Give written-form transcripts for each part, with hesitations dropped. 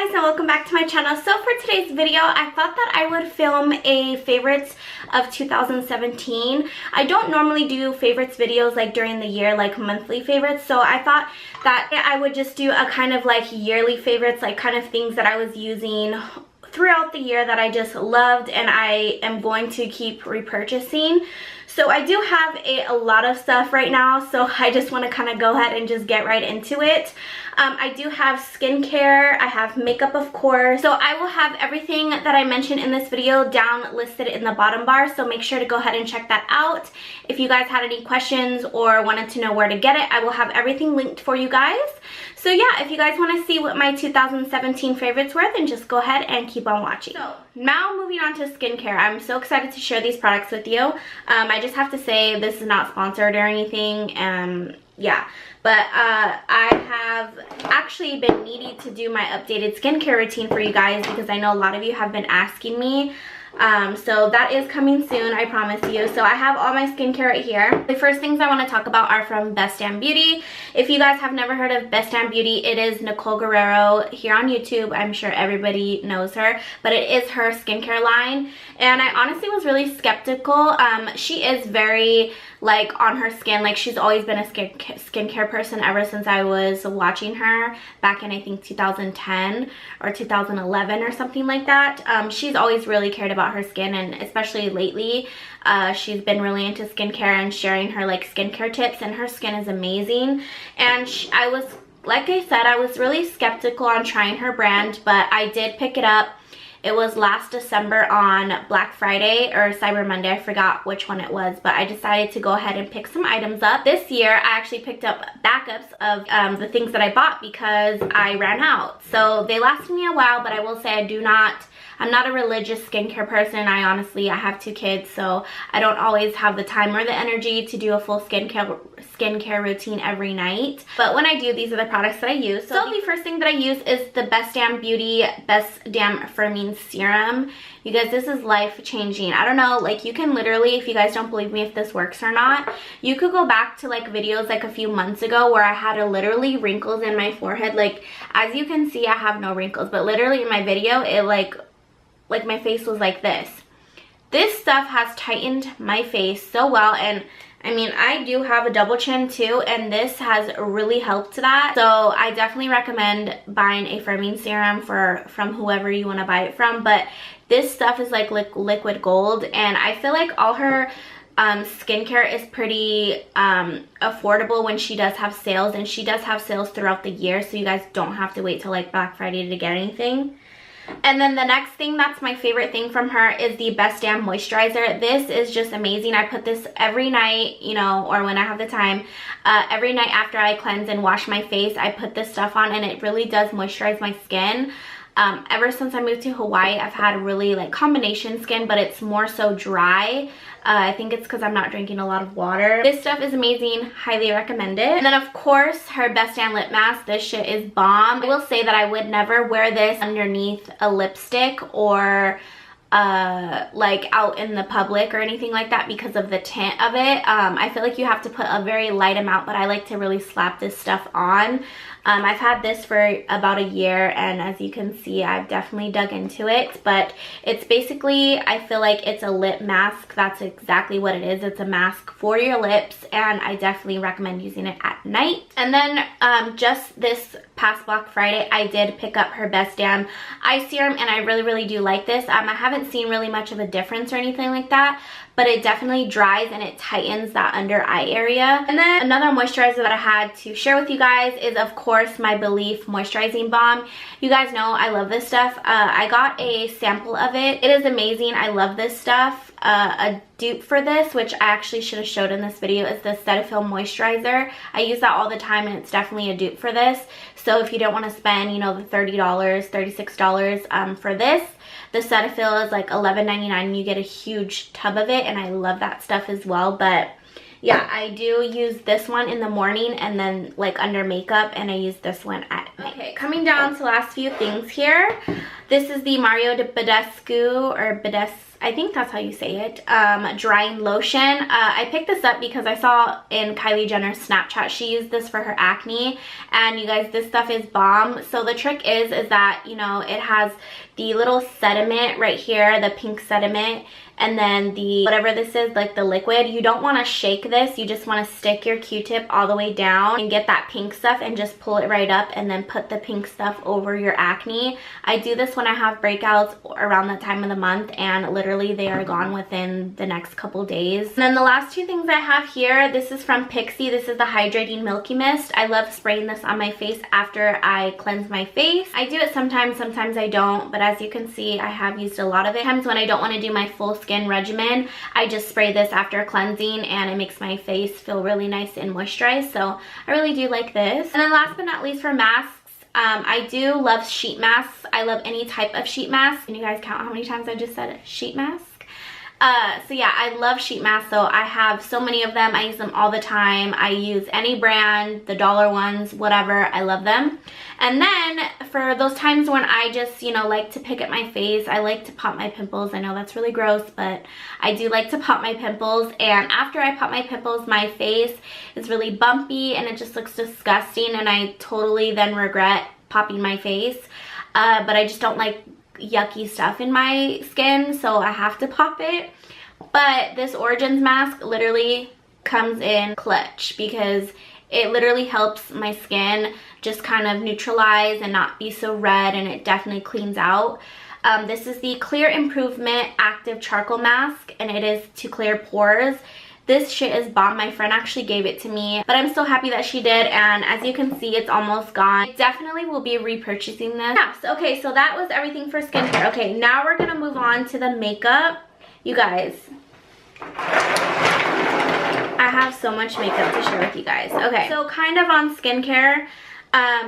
guys, and welcome back to my channel. So for today's video, I thought that I would film a favorites of 2017. I don't normally do favorites videos like during the year, like monthly favorites, so I thought that I would just do a kind of like yearly favorites, like kind of things that I was using throughout the year that I just loved and I am going to keep repurchasing. So I do have a lot of stuff right now, so I just want to kind of go ahead and just get right into it. I do have skincare, I have makeup of course, so I will have everything that I mentioned in this video down listed in the bottom bar, so make sure to go ahead and check that out. If you guys had any questions or wanted to know where to get it, I will have everything linked for you guys. So yeah, if you guys want to see what my 2017 favorites were, then just go ahead and keep on watching. So now moving on to skincare, I'm so excited to share these products with you. I just have to say this is not sponsored or anything, yeah, but I have actually been needing to do my updated skincare routine for you guys because I know a lot of you have been asking me. So that is coming soon, I promise you. So I have all my skincare right here. The first things I want to talk about are from Best Damn Beauty. If you guys have never heard of Best Damn Beauty, it is Nicole Guerrero here on YouTube. I'm sure everybody knows her, but it is her skincare line. And I honestly was really skeptical. She is very like on her skin, like she's always been a skincare person ever since I was watching her back in I think 2010 or 2011 or something like that. She's always really cared about her skin, and especially lately she's been really into skincare and sharing her like skincare tips, and her skin is amazing. And I was, like I said, I was really skeptical on trying her brand, but I did pick it up. It was last December on Black Friday or Cyber Monday, I forgot which one it was, but I decided to go ahead and pick some items up. This year, I actually picked up backups of the things that I bought because I ran out. So they lasted me a while, but I will say I'm not a religious skincare person. I have 2 kids, so I don't always have the time or the energy to do a full skincare routine every night. But when I do, these are the products that I use. So the first thing that I use is the Best Damn Beauty Best Damn Firming Serum. You guys, this is life-changing. I don't know, like you can literally, if you guys don't believe me if this works or not, you could go back to like videos like a few months ago where I had literally wrinkles in my forehead. Like, as you can see, I have no wrinkles, but literally in my video, it like my face was like this. This stuff has tightened my face so well, and I mean, I do have a double chin too, and this has really helped that. So I definitely recommend buying a firming serum from whoever you want to buy it from, but this stuff is like liquid gold, and I feel like all her skincare is pretty affordable when she does have sales, and she does have sales throughout the year, so you guys don't have to wait till like Black Friday to get anything. And then the next thing that's my favorite thing from her is the Best Damn Moisturizer. This is just amazing. I put this every night, you know, or when I have the time. Every night after I cleanse and wash my face, I put this stuff on, and it really does moisturize my skin. Ever since I moved to Hawaii, I've had really like combination skin, but it's more so dry. I think it's because I'm not drinking a lot of water. This stuff is amazing. Highly recommend it. And then of course, her Best Damn Lip Mask. This shit is bomb. I will say that I would never wear this underneath a lipstick or like out in the public or anything like that because of the tint of it. I feel like you have to put a very light amount, but I like to really slap this stuff on. I've had this for about a year, and as you can see, I've definitely dug into it, but it's basically, I feel like it's a lip mask. That's exactly what it is. It's a mask for your lips, and I definitely recommend using it at night. And then just this past Black Friday, I did pick up her Best Damn Eye Serum, and I really do like this. I haven't seen really much of a difference or anything like that, but it definitely dries and it tightens that under eye area. And then another moisturizer that I had to share with you guys is of course my Belief Moisturizing Balm. You guys know I love this stuff. I got a sample of it. It is amazing. I love this stuff. A dupe for this, which I actually should have showed in this video, is the Cetaphil Moisturizer. I use that all the time, and it's definitely a dupe for this. So if you don't want to spend, you know, the $30, $36 for this, the Cetaphil is like $11.99 and you get a huge tub of it, and I love that stuff as well. But yeah, I do use this one in the morning and then like under makeup, and I use this one at night. Okay, coming down to the last few things here. This is the Mario de Badescu, or Badescu, I think that's how you say it, drying lotion. I picked this up because I saw in Kylie Jenner's Snapchat she used this for her acne, and you guys, this stuff is bomb. So the trick is that, you know, it has the little sediment right here, the pink sediment, and then the whatever this is, like the liquid. You don't want to shake this, you just want to stick your Q-tip all the way down and get that pink stuff and just pull it right up, and then put the pink stuff over your acne. I do this when I have breakouts around that time of the month, and literally they are gone within the next couple days. And then the last two things I have here, this is from Pixi. This is the Hydrating Milky Mist. I love spraying this on my face after I cleanse my face. I do it sometimes I don't, but as you can see, I have used a lot of it. Sometimes when I don't want to do my full skin regimen, I just spray this after cleansing, and it makes my face feel really nice and moisturized. So I really do like this. And then last but not least, for masks, I do love sheet masks. I love any type of sheet mask. Can you guys count how many times I just said sheet mask? So yeah, I love sheet masks. So I have so many of them. I use them all the time. I use any brand, the dollar ones, whatever. I love them. And then for those times when I just, you know, like to pick at my face, I like to pop my pimples. I know that's really gross, but I do like to pop my pimples. And after I pop my pimples, my face is really bumpy and it just looks disgusting, and I totally then regret popping my face. But I just don't like yucky stuff in my skin, so I have to pop it. But this Origins mask literally comes in clutch, because it literally helps my skin just kind of neutralize and not be so red, and it definitely cleans out. This is the Clear Improvement Active Charcoal Mask, and it is to clear pores. This shit is bomb. My friend actually gave it to me, but I'm so happy that she did, and as you can see, it's almost gone. I definitely will be repurchasing this. Yes, okay, so that was everything for skincare. Okay, now we're gonna move on to the makeup. You guys, I have so much makeup to share with you guys. Okay, so kind of on skincare,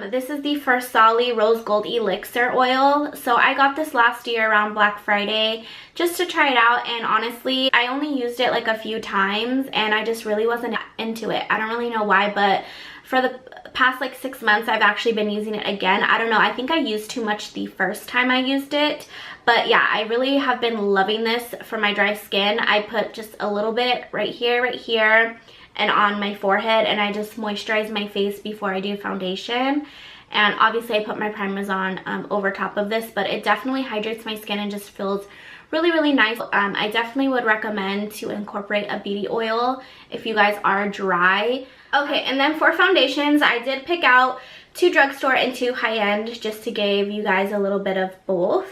this is the Versali Rose Gold Elixir Oil. So I got this last year around Black Friday just to try it out, and honestly, I only used it like a few times and I just really wasn't into it. I don't really know why, but for the past like 6 months, I've actually been using it again. I don't know, I think I used too much the first time I used it. But yeah, I really have been loving this for my dry skin. I put just a little bit right here, and on my forehead, and I just moisturize my face before I do foundation. And obviously I put my primers on over top of this, but it definitely hydrates my skin and just feels really, really nice. I definitely would recommend to incorporate a beauty oil if you guys are dry. Okay, and then for foundations, I did pick out 2 drugstore and 2 high-end just to give you guys a little bit of both.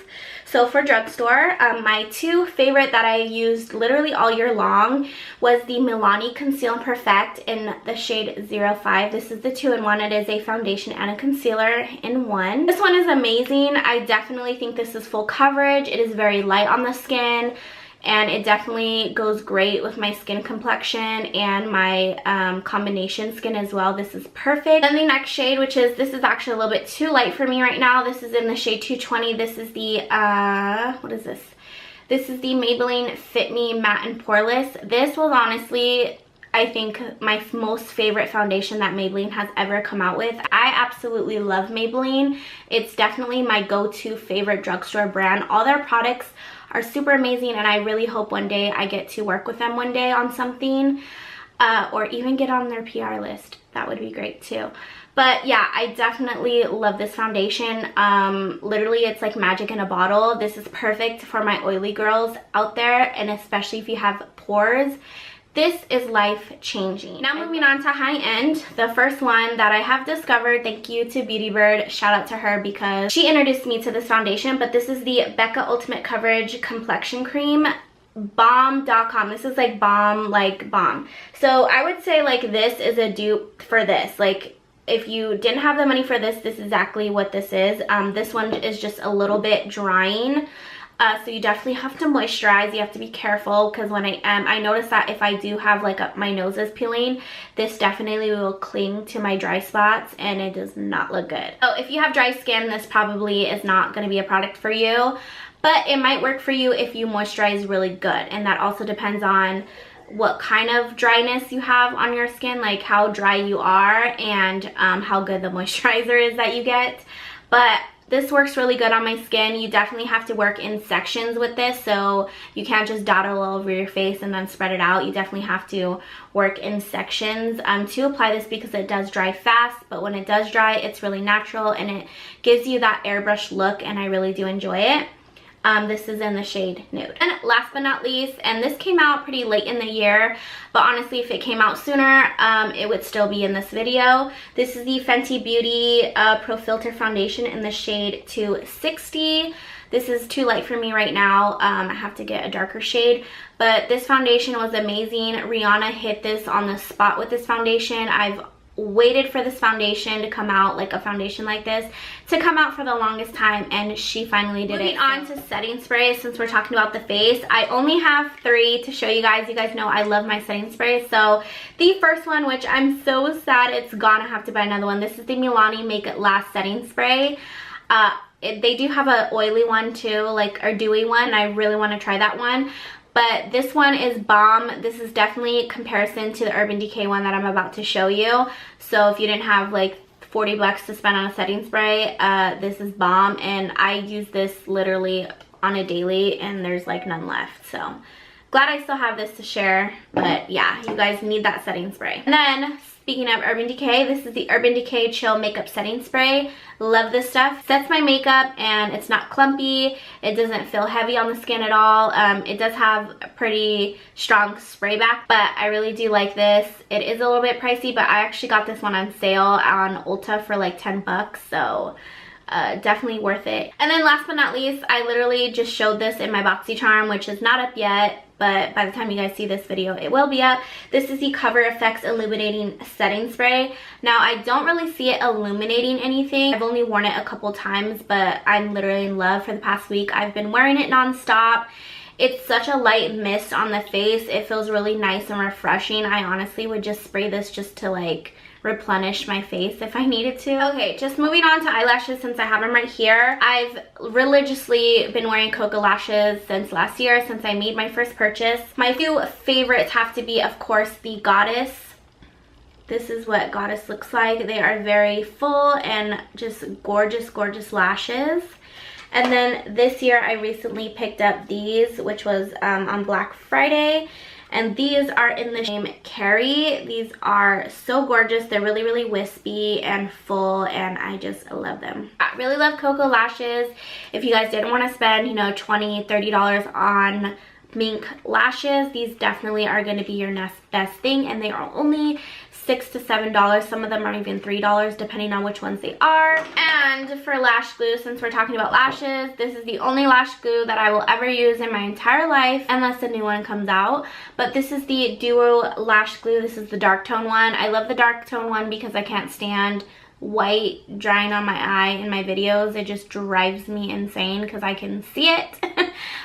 So for drugstore, my 2 favorite that I used literally all year long was the Milani Conceal and Perfect in the shade 05. This is the 2-in-1. It is a foundation and a concealer in one. This one is amazing. I definitely think this is full coverage. It is very light on the skin, and it definitely goes great with my skin complexion and my combination skin as well. This is perfect. Then the next shade, which is, this is actually a little bit too light for me right now. This is in the shade 220. This is the, what is this? This is the Maybelline Fit Me Matte and Poreless. This was honestly, I think, my most favorite foundation that Maybelline has ever come out with. I absolutely love Maybelline. It's definitely my go-to favorite drugstore brand. All their products are super amazing, and I really hope one day I get to work with them one day on something, or even get on their PR list. That would be great too. But yeah, I definitely love this foundation. Literally, it's like magic in a bottle. This is perfect for my oily girls out there, and especially if you have pores. This is life-changing. Now moving on to high-end. The first one that I have discovered, thank you to Beauty Bird, shout out to her because she introduced me to this foundation, but this is the BECCA Ultimate Coverage Complexion Cream. Bomb.com. This is like bomb, like bomb. So I would say like this is a dupe for this. Like if you didn't have the money for this, this is exactly what this is. This one is just a little bit drying. So you definitely have to moisturize. You have to be careful, because when I noticed that if I do have like my nose is peeling, this definitely will cling to my dry spots, and it does not look good. So if you have dry skin, this probably is not going to be a product for you, but it might work for you if you moisturize really good. And that also depends on what kind of dryness you have on your skin, like how dry you are, and how good the moisturizer is that you get. But This works really good on my skin. You definitely have to work in sections with this, so you can't just dot it all over your face and then spread it out. You definitely have to work in sections to apply this because it does dry fast, but when it does dry, it's really natural and it gives you that airbrush look, and I really do enjoy it. This is in the shade Nude. And last but not least, and this came out pretty late in the year, but honestly if it came out sooner, it would still be in this video. This is the Fenty Beauty Pro Filt'r foundation in the shade 260. This is too light for me right now. I have to get a darker shade, but this foundation was amazing. Rihanna hit this on the spot with this foundation. I've waited for this foundation to come out, like a foundation like this, to come out for the longest time, and she finally did it. Moving on to setting sprays, since we're talking about the face, I only have 3 to show you guys. You guys know I love my setting sprays. So the first one, which I'm so sad it's gone, I have to buy another one. This is the Milani Make It Last setting spray. They do have an oily one too, like a dewy one. I really want to try that one. But this one is bomb. This is definitely a comparison to the Urban Decay one that I'm about to show you. So if you didn't have like 40 bucks to spend on a setting spray, this is bomb. And I use this literally on a daily and there's like none left. So glad I still have this to share. But yeah, you guys need that setting spray. And then speaking of Urban Decay, this is the Urban Decay Chill Makeup Setting Spray. Love this stuff. Sets my makeup and it's not clumpy. It doesn't feel heavy on the skin at all. It does have a pretty strong spray back, but I really do like this. It is a little bit pricey, but I actually got this one on sale on Ulta for like 10 bucks, so definitely worth it. And then last but not least, I literally just showed this in my BoxyCharm, which is not up yet, but by the time you guys see this video, it will be up. This is the Cover FX Illuminating Setting Spray. Now, I don't really see it illuminating anything. I've only worn it a couple times, but I'm literally in love. For the past week, I've been wearing it nonstop. It's such a light mist on the face. It feels really nice and refreshing. I honestly would just spray this just to like replenish my face if I needed to. Okay, just moving on to eyelashes since I have them right here. I've religiously been wearing Cocoa lashes since last year, since I made my first purchase. My few favorites have to be, of course, the Goddess. This is what Goddess looks like. They are very full and just gorgeous, gorgeous lashes. And then this year I recently picked up these, which was on Black Friday. And these are in the shade Carrie. These are so gorgeous. They're really, really wispy and full, and I just love them. I really love Cocoa lashes. If you guys didn't want to spend, you know, $20, $30 on mink lashes, these definitely are going to be your best thing, and they are only $6 to $7. Some of them are even $3 depending on which ones they are. And for lash glue, since we're talking about lashes, this is the only lash glue that I will ever use in my entire life unless a new one comes out. But this is the Duo Lash Glue. This is the dark tone one. I love the dark tone one because I can't stand white drying on my eye in my videos. It just drives me insane because I can see it.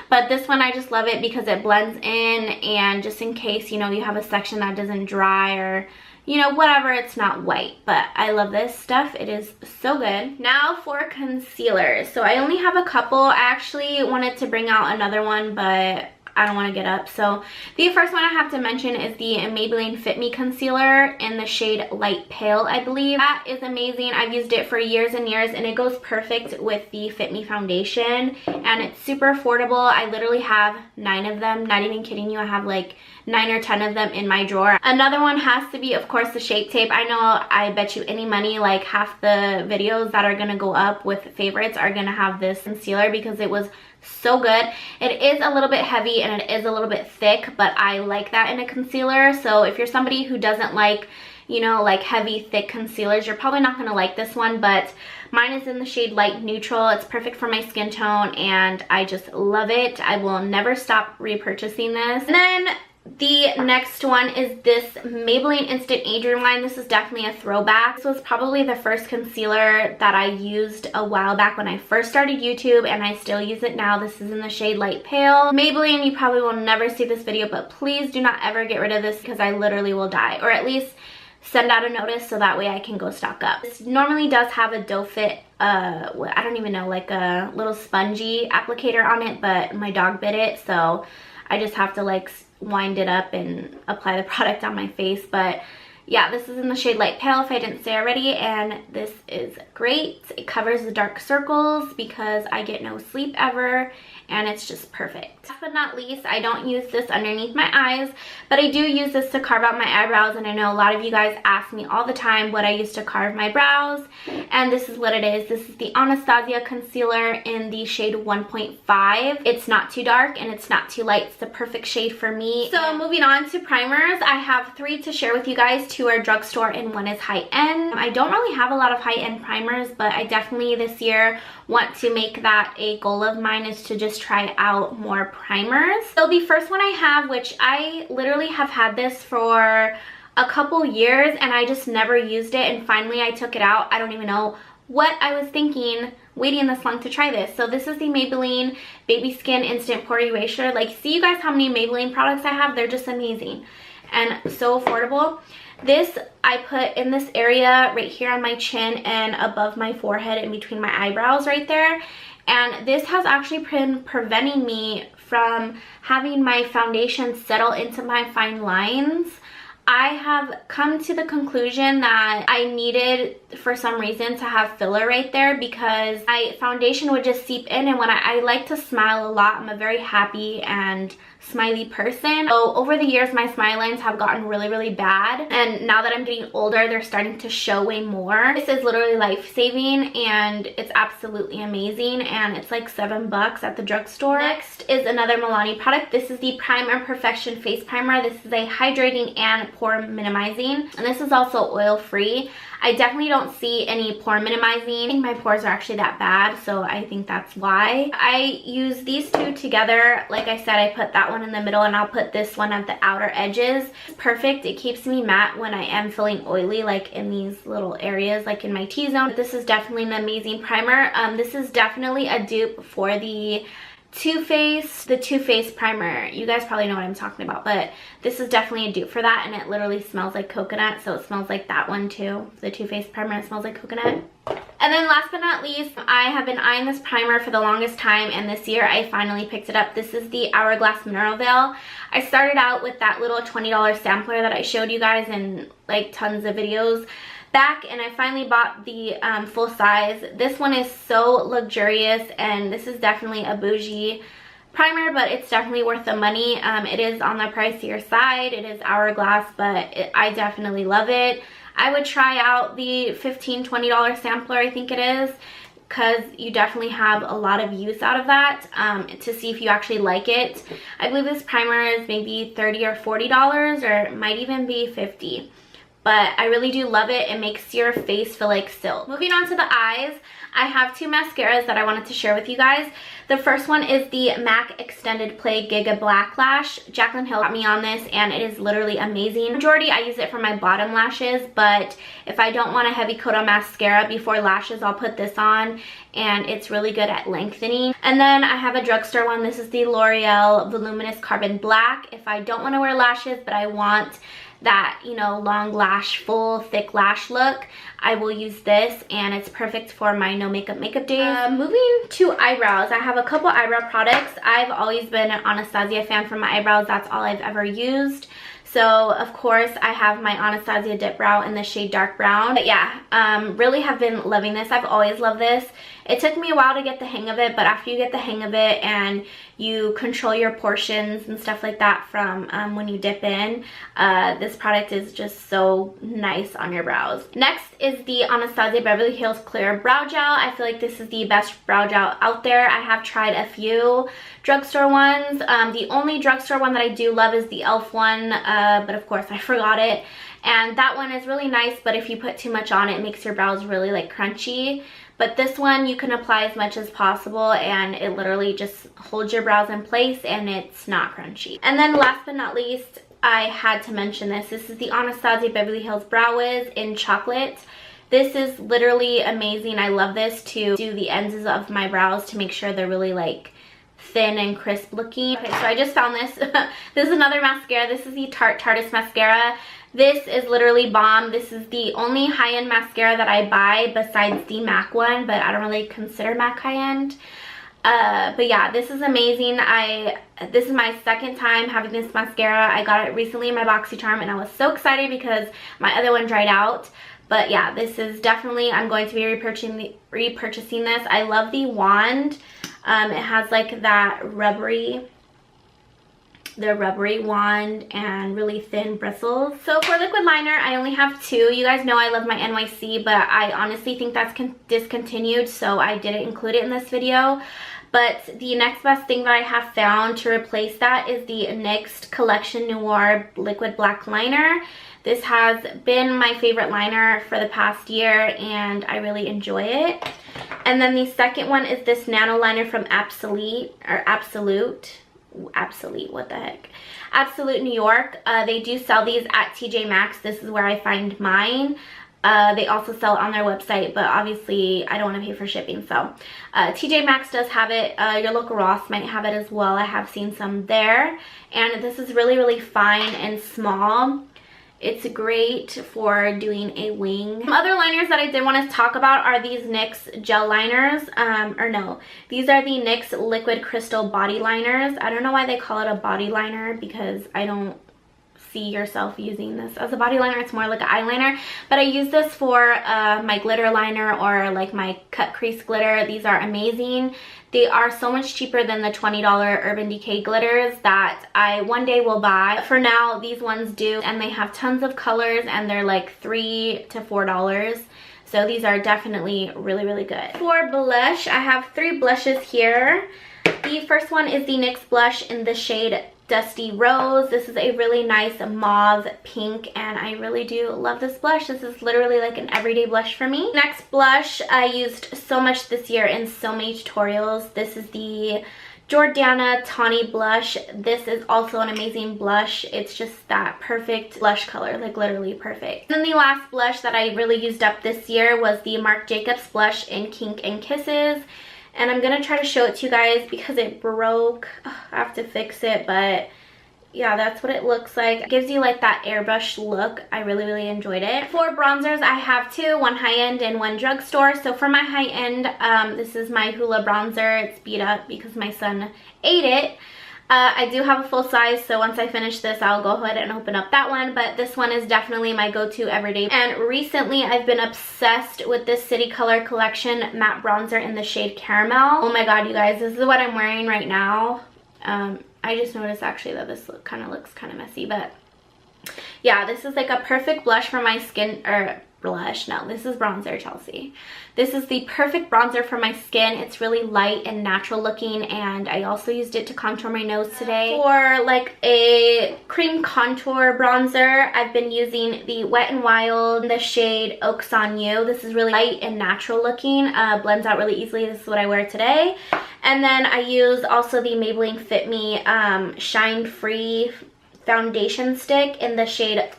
But this one, I just love it because it blends in, and just in case, you know, you have a section that doesn't dry or, you know, whatever, it's not white. But I love this stuff. It is so good. Now for concealer. So I only have a couple. I actually wanted to bring out another one, but I don't want to get up. So the first one I have to mention is the Maybelline Fit Me Concealer in the shade Light Pale, I believe. That is amazing. I've used it for years and years, and it goes perfect with the Fit Me foundation, and it's super affordable. I literally have 9 of them. Not even kidding you. I have like 9 or 10 of them in my drawer. Another one has to be, of course, the Shape Tape. I know, I bet you any money, like half the videos that are gonna go up with favorites are gonna have this concealer because it was so good. It is a little bit heavy and it is a little bit thick, but I like that in a concealer. So if you're somebody who doesn't like, you know, like heavy thick concealers, you're probably not gonna like this one. But mine is in the shade Light Neutral. It's perfect for my skin tone and I just love it. I will never stop repurchasing this. And then the next one is this Maybelline Instant Age Rewind. This is definitely a throwback. This was probably the first concealer that I used a while back when I first started YouTube, and I still use it now. This is in the shade Light Pale. Maybelline, you probably will never see this video, but please do not ever get rid of this because I literally will die. Or at least send out a notice so that way I can go stock up. This normally does have a doe fit, I don't even know, like a little spongy applicator on it, but my dog bit it, so I just have to like wind it up and apply the product on my face. But Yeah, this is in the shade Light Pale if I didn't say already, and this is great. It covers the dark circles because I get no sleep ever, and it's just perfect. Last but not least, I don't use this underneath my eyes, but I do use this to carve out my eyebrows, and I know a lot of you guys ask me all the time what I use to carve my brows, and this is what it is. This is the Anastasia concealer in the shade 1.5. It's not too dark and it's not too light. It's the perfect shade for me. So moving on to primers, I have 3 to share with you guys. 2 are drugstore and 1 is high-end. I don't really have a lot of high-end primers, but I definitely this year want to make that a goal of mine, is to just try out more primers. So the first one I have, which I literally have had this for a couple years and I just never used it, and finally I took it out. I don't even know what I was thinking waiting this long to try this. So this is the Maybelline Baby Skin Instant Pore Erasure. Like, see you guys how many Maybelline products I have? They're just amazing and so affordable. This I put in this area right here on my chin and above my forehead in between my eyebrows right there. And this has actually been preventing me from having my foundation settle into my fine lines. I have come to the conclusion that I needed, for some reason, to have filler right there because my foundation would just seep in, and when I like to smile a lot. I'm a very happy and smiley person. So over the years, my smile lines have gotten really bad, and now that I'm getting older, they're starting to show way more. This is literally life-saving and it's absolutely amazing, and it's like $7 at the drugstore. Next is another Milani product. This is the Prime and Perfection Face Primer. This is a hydrating and pore minimizing, and this is also oil-free. I definitely don't see any pore minimizing. I think my pores are actually that bad, so I think that's why. I use these 2 together. Like I said, I put that one in the middle and I'll put this one at the outer edges. It's perfect. It keeps me matte when I am feeling oily, like in these little areas, like in my T-zone. This is definitely an amazing primer. This is definitely a dupe for the Too Faced primer. You guys probably know what I'm talking about, but this is definitely a dupe for that, and it literally smells like coconut, so it smells like that one too. The Too Faced primer, it smells like coconut. And then last but not least, I have been eyeing this primer for the longest time, and this year I finally picked it up. This is the Hourglass Mineral Veil. I started out with that little $20 sampler that I showed you guys in like tons of videos back, and I finally bought the full size. This one is so luxurious, and this is definitely a bougie primer, but it's definitely worth the money. It is on the pricier side. It is Hourglass, but I definitely love it. I would try out the $15, $20 sampler, I think it is, because you definitely have a lot of use out of that, to see if you actually like it. I believe this primer is maybe $30 or $40, or it might even be $50. But I really do love it. It makes your face feel like silk. Moving on to the eyes, I have 2 mascaras that I wanted to share with you guys. The first one is the MAC Extended Play Gigablack Lash. Jaclyn Hill got me on this, and it is literally amazing. Majority, I use it for my bottom lashes, but if I don't want a heavy coat of mascara before lashes, I'll put this on, and it's really good at lengthening. And then I have a drugstore one. This is the L'Oreal Voluminous Carbon Black. If I don't want to wear lashes, but I want that, you know, long lash, full thick lash look, I will use this, and it's perfect for my no makeup days. Moving to eyebrows, I have a couple eyebrow products. I've always been an Anastasia fan for my eyebrows. That's all I've ever used. So of course I have my Anastasia Dip Brow in the shade Dark Brown. But yeah, really have been loving this. I've always loved this. It took me a while to get the hang of it, but after you get the hang of it and you control your portions and stuff like that from when you dip in, this product is just so nice on your brows. Next is the Anastasia Beverly Hills Clear Brow Gel. I feel like this is the best brow gel out there. I have tried a few drugstore ones. The only drugstore one that I do love is the e.l.f. one, but of course I forgot it. And that one is really nice, but if you put too much on, it makes your brows really like crunchy. But this one you can apply as much as possible, and it literally just holds your brows in place, and it's not crunchy. And then last but not least, I had to mention this. This is the Anastasia Beverly Hills Brow Wiz in Chocolate. This is literally amazing. I love this to do the ends of my brows to make sure they're really like thin and crisp looking. Okay, so I just found this. This is another mascara. This is the Tarte Tarteist Mascara. This is literally bomb. This is the only high-end mascara that I buy besides the MAC one, but I don't really consider MAC high-end. But yeah, this is amazing. This is my second time having this mascara. I got it recently in my BoxyCharm and I was so excited because my other one dried out. But yeah, this is definitely, I'm going to be repurchasing this. I love the wand. It has like that rubbery wand and really thin bristles. So for liquid liner, I only have two. You guys know I love my NYC, but I honestly think that's discontinued, so I didn't include it in this video. But the next best thing that I have found to replace that is the NYX Collection Noir Liquid Black Liner. This has been my favorite liner for the past year and I really enjoy it. And then the second one is this nano liner from Absolute, what the heck, Absolute New York. They do sell these at TJ Maxx. This is where I find mine. They also sell it on their website, but obviously I don't want to pay for shipping, so TJ Maxx does have it. Your local Ross might have it as well. I have seen some there, and this is really, really fine and small. It's great for doing a wing. Some other liners that I did want to talk about are these NYX gel liners. These are the NYX Liquid Crystal Body Liners. I don't know why they call it a body liner because I don't see yourself using this as a body liner. It's more like an eyeliner. But I use this for my glitter liner or like my cut crease glitter. These are amazing. They are so much cheaper than the $20 Urban Decay glitters that I one day will buy. For now, these ones do, and they have tons of colors and they're like $3 to $4. So these are definitely really, really good. For blush, I have three blushes here. The first one is the NYX blush in the shade Dusty Rose. This is a really nice mauve pink and I really do love this blush. This is literally like an everyday blush for me. Next blush I used so much this year in so many tutorials. This is the Jordana Tawny blush. This is also an amazing blush. It's just that perfect blush color, like literally perfect. And then the last blush that I really used up this year was the Marc Jacobs blush in Kink and Kisses. And I'm going to try to show it to you guys because it broke. I have to fix it, but yeah, that's what it looks like. It gives you like that airbrush look. I really, really enjoyed it. For bronzers, I have two, one high-end and one drugstore. So for my high-end, this is my Hoola bronzer. It's beat up because my son ate it. I do have a full size, so once I finish this, I'll go ahead and open up that one. But this one is definitely my go-to everyday. And recently, I've been obsessed with this City Color Collection matte bronzer in the shade Caramel. Oh my god, you guys, this is what I'm wearing right now. I just noticed actually that this kind of looks kind of messy, but yeah, this is like a perfect blush for my skin, or blush, no, this is bronzer, Chelsea. This is the perfect bronzer for my skin. It's really light and natural looking, and I also used it to contour my nose today. For like a cream contour bronzer, I've been using the Wet n Wild in the shade Oaks on You. This is really light and natural looking, blends out really easily. This is what I wear today. And then I use also the Maybelline Fit Me Shine Free foundation stick in the shade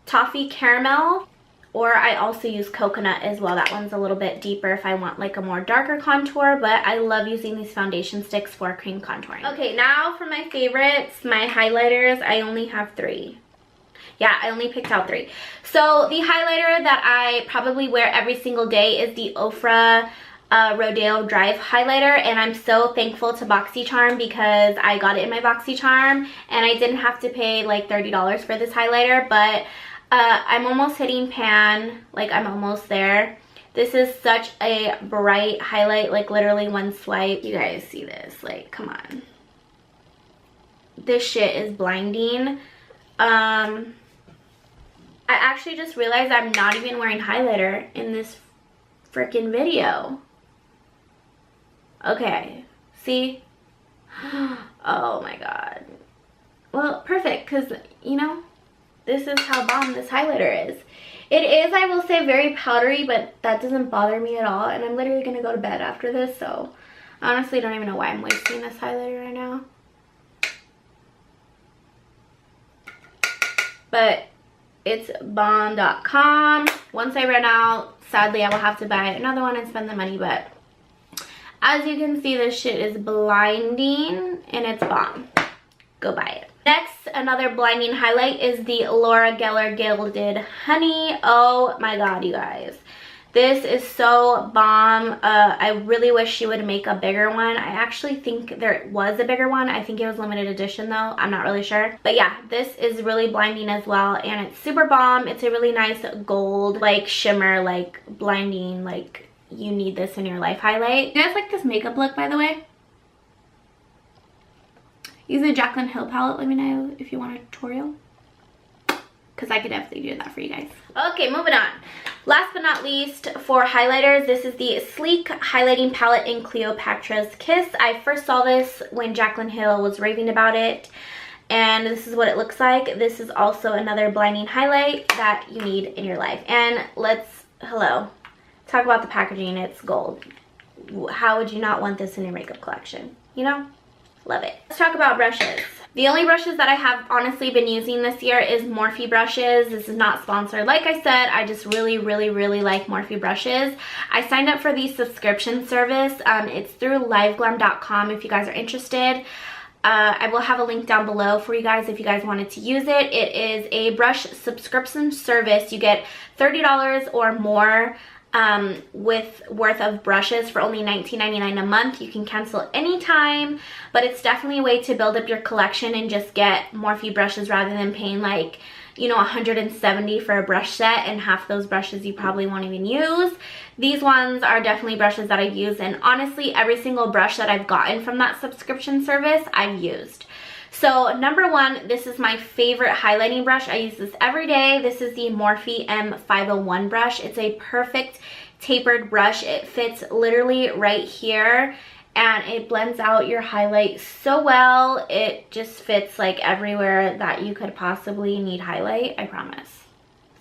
Toffee Caramel, or I also use Coconut as well. That one's a little bit deeper if I want like a more darker contour, but I love using these foundation sticks for cream contouring. Okay, now for my favorites, my highlighters. I only have three. Yeah, I only picked out three. So the highlighter that I probably wear every single day is the Ofra Rodeo Drive highlighter, and I'm so thankful to BoxyCharm because I got it in my BoxyCharm and I didn't have to pay like $30 for this highlighter, but I'm almost hitting pan, like I'm almost there. This is such a bright highlight, like literally one swipe. You guys see this, like come on. This shit is blinding. I actually just realized I'm not even wearing highlighter in this freaking video. Okay, see? Oh my god. Well, perfect, because, you know, this is how bomb this highlighter is. It is, I will say, very powdery, but that doesn't bother me at all. And I'm literally going to go to bed after this, so I honestly don't even know why I'm wasting this highlighter right now. But it's bomb.com. Once I run out, sadly, I will have to buy another one and spend the money, but as you can see, this shit is blinding and it's bomb. Go buy it. Next, another blinding highlight is the Laura Geller Gilded Honey. Oh my god, you guys. This is so bomb. I really wish she would make a bigger one. I actually think there was a bigger one. I think it was limited edition though. I'm not really sure. But yeah, this is really blinding as well, and it's super bomb. It's a really nice gold, like shimmer, like blinding, like you need this in your life highlight. You guys like this makeup look, by the way? Use a Jaclyn Hill palette. Let me know if you want a tutorial, because I could definitely do that for you guys. Okay, moving on. Last but not least, for highlighters, this is the Sleek Highlighting Palette in Cleopatra's Kiss. I first saw this when Jaclyn Hill was raving about it, and this is what it looks like. This is also another blinding highlight that you need in your life. And hello, talk about the packaging. It's gold. How would you not want this in your makeup collection? You know? Love it. Let's talk about brushes. The only brushes that I have honestly been using this year is Morphe brushes. This is not sponsored. Like I said, I just really like Morphe brushes. I signed up for the subscription service. It's through liveglam.com if you guys are interested. I will have a link down below for you guys if you guys wanted to use it. It is a brush subscription service. You get $30 or more worth of brushes for only $19.99 a month. You can cancel anytime, but it's definitely a way to build up your collection and just get Morphe brushes rather than paying like, you know, $170 for a brush set, and half those brushes you probably won't even use. These ones are definitely brushes that I've used, and honestly every single brush that I've gotten from that subscription service I've used. So number one, this is my favorite highlighting brush. I use this every day. This is the Morphe M501 brush. It's a perfect tapered brush. It fits literally right here, and it blends out your highlight so well. It just fits like everywhere that you could possibly need highlight, I promise.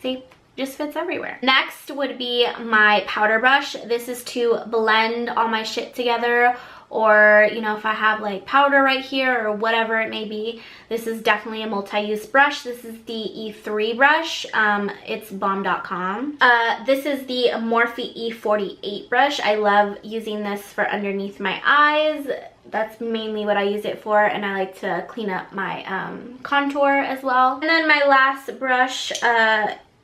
See? Just fits everywhere. Next would be my powder brush. This is to blend all my shit together, or you know, if I have like powder right here or whatever it may be. This is definitely a multi-use brush. This is the E3 brush. It's bomb.com. This is the Morphe E48 brush. I love using this for underneath my eyes. That's mainly what I use it for, and I like to clean up my contour as well. And then my last brush,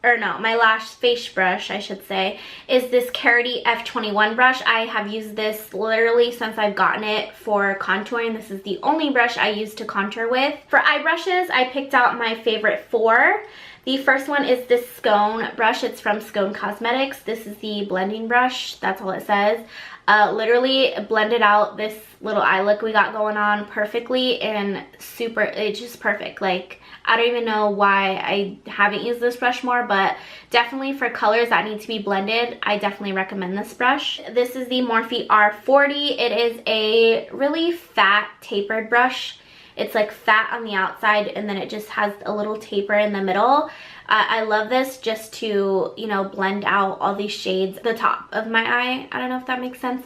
my Lash face brush, I should say, is this Carity F21 brush. I have used this literally since I've gotten it for contouring. This is the only brush I use to contour with. For eye brushes, I picked out my favorite 4. The first one is this Scone brush. It's from Scone Cosmetics. This is the blending brush. That's all it says. Literally blended out this little eye look we got going on perfectly, and it's just perfect. Like, I don't even know why I haven't used this brush more, but definitely for colors that need to be blended, I definitely recommend this brush. This is the Morphe R40. It is a really fat tapered brush. It's like fat on the outside, and then it just has a little taper in the middle. I love this just to, you know, blend out all these shades at the top of my eye. I don't know if that makes sense,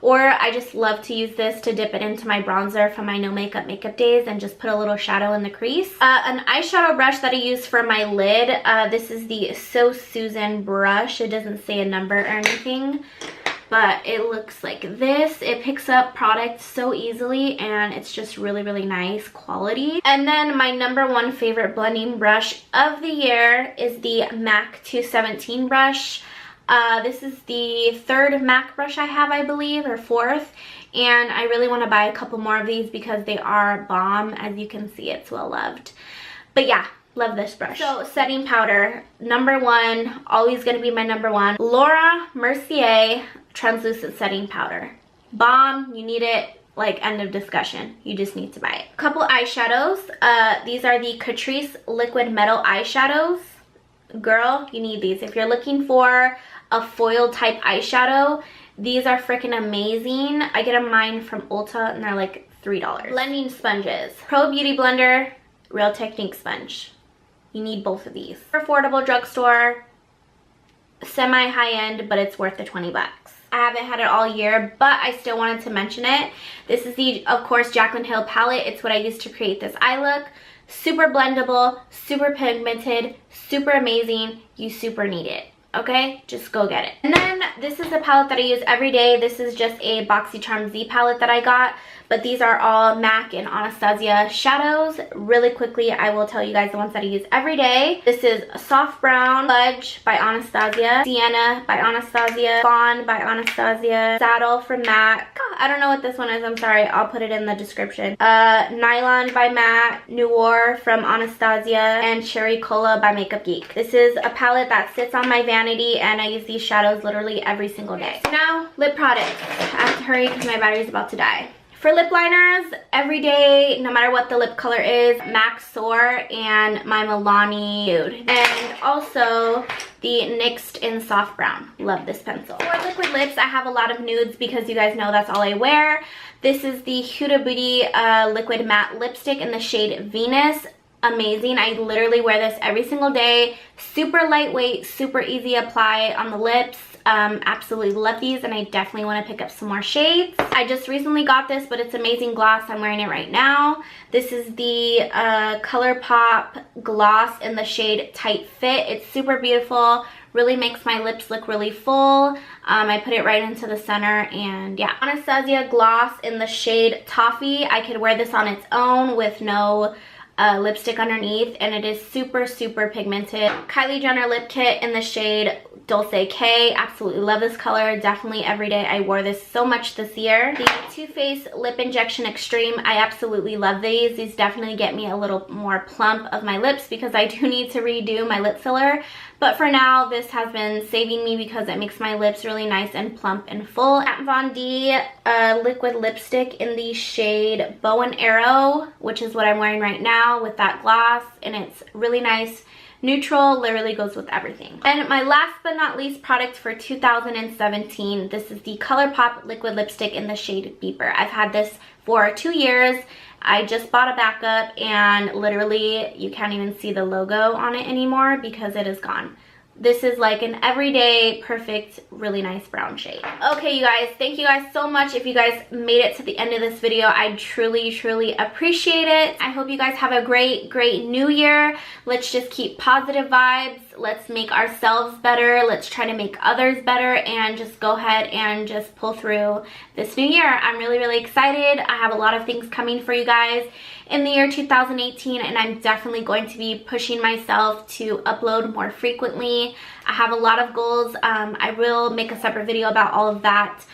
or I just love to use this to dip it into my bronzer from my no makeup days and just put a little shadow in the crease. An eyeshadow brush that I use for my lid, this is the So Susan brush. It doesn't say a number or anything, but it looks like this. It picks up product so easily, and it's just really nice quality. And then my number one favorite blending brush of the year is the MAC 217 brush. This is the 3rd MAC brush I have, I believe, or 4th. And I really want to buy a couple more of these because they are bomb. As you can see, it's well loved. But yeah, love this brush. So setting powder, number one, always gonna be my number one, Laura Mercier translucent setting powder. Bomb, you need it, like end of discussion. You just need to buy it. Couple eyeshadows. These are the Catrice Liquid Metal eyeshadows. Girl, you need these. If you're looking for a foil type eyeshadow, these are freaking amazing. I get mine from Ulta and they're like $3. Blending sponges. Pro Beauty Blender, Real Technique sponge. You need both of these. Affordable drugstore, semi high-end, but it's worth the 20 bucks. I haven't had it all year, but I still wanted to mention it. This is the, of course, Jaclyn Hill palette. It's what I used to create this eye look. Super blendable, super pigmented, super amazing. You super need it. okay? Just go get it. And then this is a palette that I use every day. This is just a BoxyCharm Z palette that I got, but these are all MAC and Anastasia shadows. Really quickly, I will tell you guys the ones that I use every day. This is Soft Brown, Fudge by Anastasia, Sienna by Anastasia, Fawn by Anastasia, Saddle from MAC. I don't know what this one is, I'm sorry, I'll put it in the description. Nylon by MAC, Noir from Anastasia, and Cherry Cola by Makeup Geek. This is a palette that sits on my vanity, and I use these shadows literally every single day. So now, lip products. I have to hurry because my battery is about to die. For lip liners, every day, no matter what the lip color is, MAC Soar and my Milani Nude. And also the NYX in Soft Brown. Love this pencil. For liquid lips, I have a lot of nudes because you guys know that's all I wear. This is the Huda Beauty liquid matte lipstick in the shade Venus. Amazing. I literally wear this every single day. Super lightweight, super easy to apply on the lips. Absolutely love these, and I definitely want to pick up some more shades. I just recently got this, but it's amazing gloss. I'm wearing it right now. This is the ColourPop gloss in the shade Tight Fit. It's super beautiful. Really makes my lips look really full. I put it right into the center, and yeah. Anastasia gloss in the shade Toffee. I could wear this on its own with no lipstick underneath, and it is super, super pigmented. Kylie Jenner lip kit in the shade Dulce K. Absolutely love this color. Definitely every day. I wore this so much this year. The Too Faced Lip Injection Extreme. I absolutely love these. These definitely get me a little more plump of my lips because I do need to redo my lip filler. But for now, this has been saving me because it makes my lips really nice and plump and full. Kat Von D liquid lipstick in the shade Bow and Arrow, which is what I'm wearing right now with that gloss. And it's really nice. Neutral, literally goes with everything. And my last but not least product for 2017, this is the ColourPop liquid lipstick in the shade Beeper. I've had this for 2 years. I just bought a backup, and literally you can't even see the logo on it anymore because it is gone. This is like an everyday, perfect, really nice brown shade. Okay, you guys, thank you guys so much. If you guys made it to the end of this video, I truly, truly appreciate it. I hope you guys have a great, great new year. Let's just keep positive vibes. Let's make ourselves better. Let's try to make others better, and just go ahead and just pull through this new year. I'm really, really excited. I have a lot of things coming for you guys in the year 2018, and I'm definitely going to be pushing myself to upload more frequently. I have a lot of goals. I will make a separate video about all of that.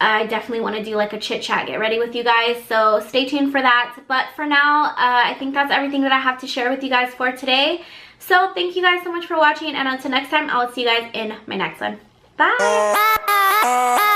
I definitely want to do like a chit chat, get ready with you guys, so stay tuned for that. But for now, I think that's everything that I have to share with you guys for today. So thank you guys so much for watching, and until next time, I will see you guys in my next one. Bye!